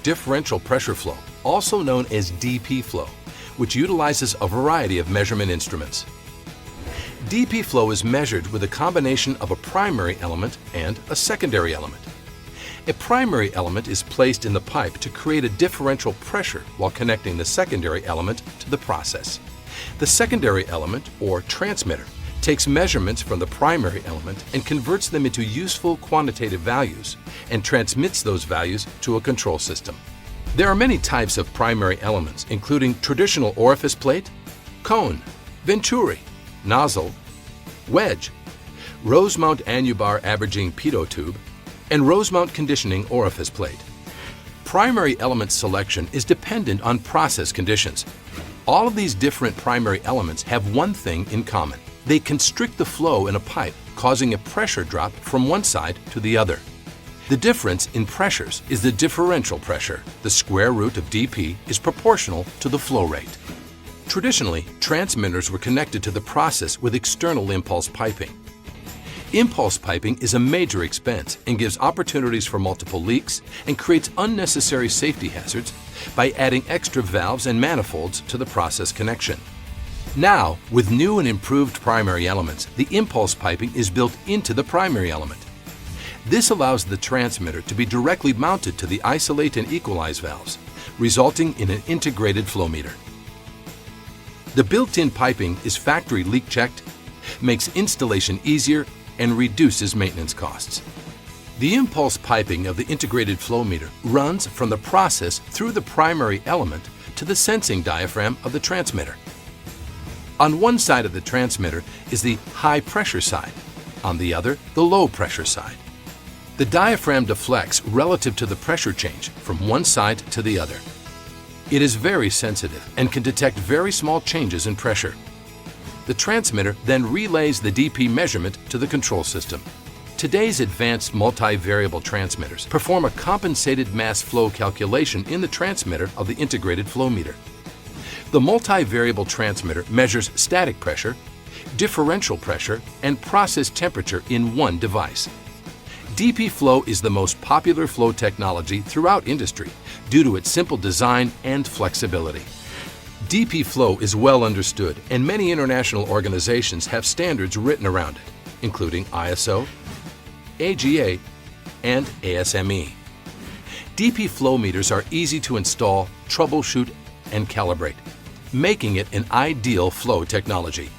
differential pressure flow, also known as DP flow, which utilizes a variety of measurement instruments. DP flow is measured with a combination of a primary element and a secondary element. A primary element is placed in the pipe to create a differential pressure while connecting the secondary element to the process. The secondary element, or transmitter, takes measurements from the primary element and converts them into useful quantitative values and transmits those values to a control system. There are many types of primary elements, including traditional orifice plate, cone, venturi, nozzle, wedge, Rosemount Annubar averaging pitot tube, and Rosemount conditioning orifice plate. Primary element selection is dependent on process conditions. All of these different primary elements have one thing in common. They constrict the flow in a pipe, causing a pressure drop from one side to the other. The difference in pressures is the differential pressure. The square root of dP is proportional to the flow rate. Traditionally, transmitters were connected to the process with external impulse piping. Impulse piping is a major expense and gives opportunities for multiple leaks and creates unnecessary safety hazards by adding extra valves and manifolds to the process connection. Now, with new and improved primary elements, the impulse piping is built into the primary element. This allows the transmitter to be directly mounted to the isolate and equalize valves, resulting in an integrated flow meter. The built-in piping is factory leak checked, makes installation easier, and reduces maintenance costs. The impulse piping of the integrated flow meter runs from the process through the primary element to the sensing diaphragm of the transmitter. On one side of the transmitter is the high pressure side, on the other, the low pressure side. The diaphragm deflects relative to the pressure change from one side to the other. It is very sensitive and can detect very small changes in pressure. The transmitter then relays the DP measurement to the control system. Today's advanced multi-variable transmitters perform a compensated mass flow calculation in the transmitter of the integrated flow meter. The multi-variable transmitter measures static pressure, differential pressure, and process temperature in one device. DP flow is the most popular flow technology throughout industry due to its simple design and flexibility. DP flow is well understood, and many international organizations have standards written around it, including ISO, AGA, and ASME. DP flow meters are easy to install, troubleshoot, and calibrate, making it an ideal flow technology.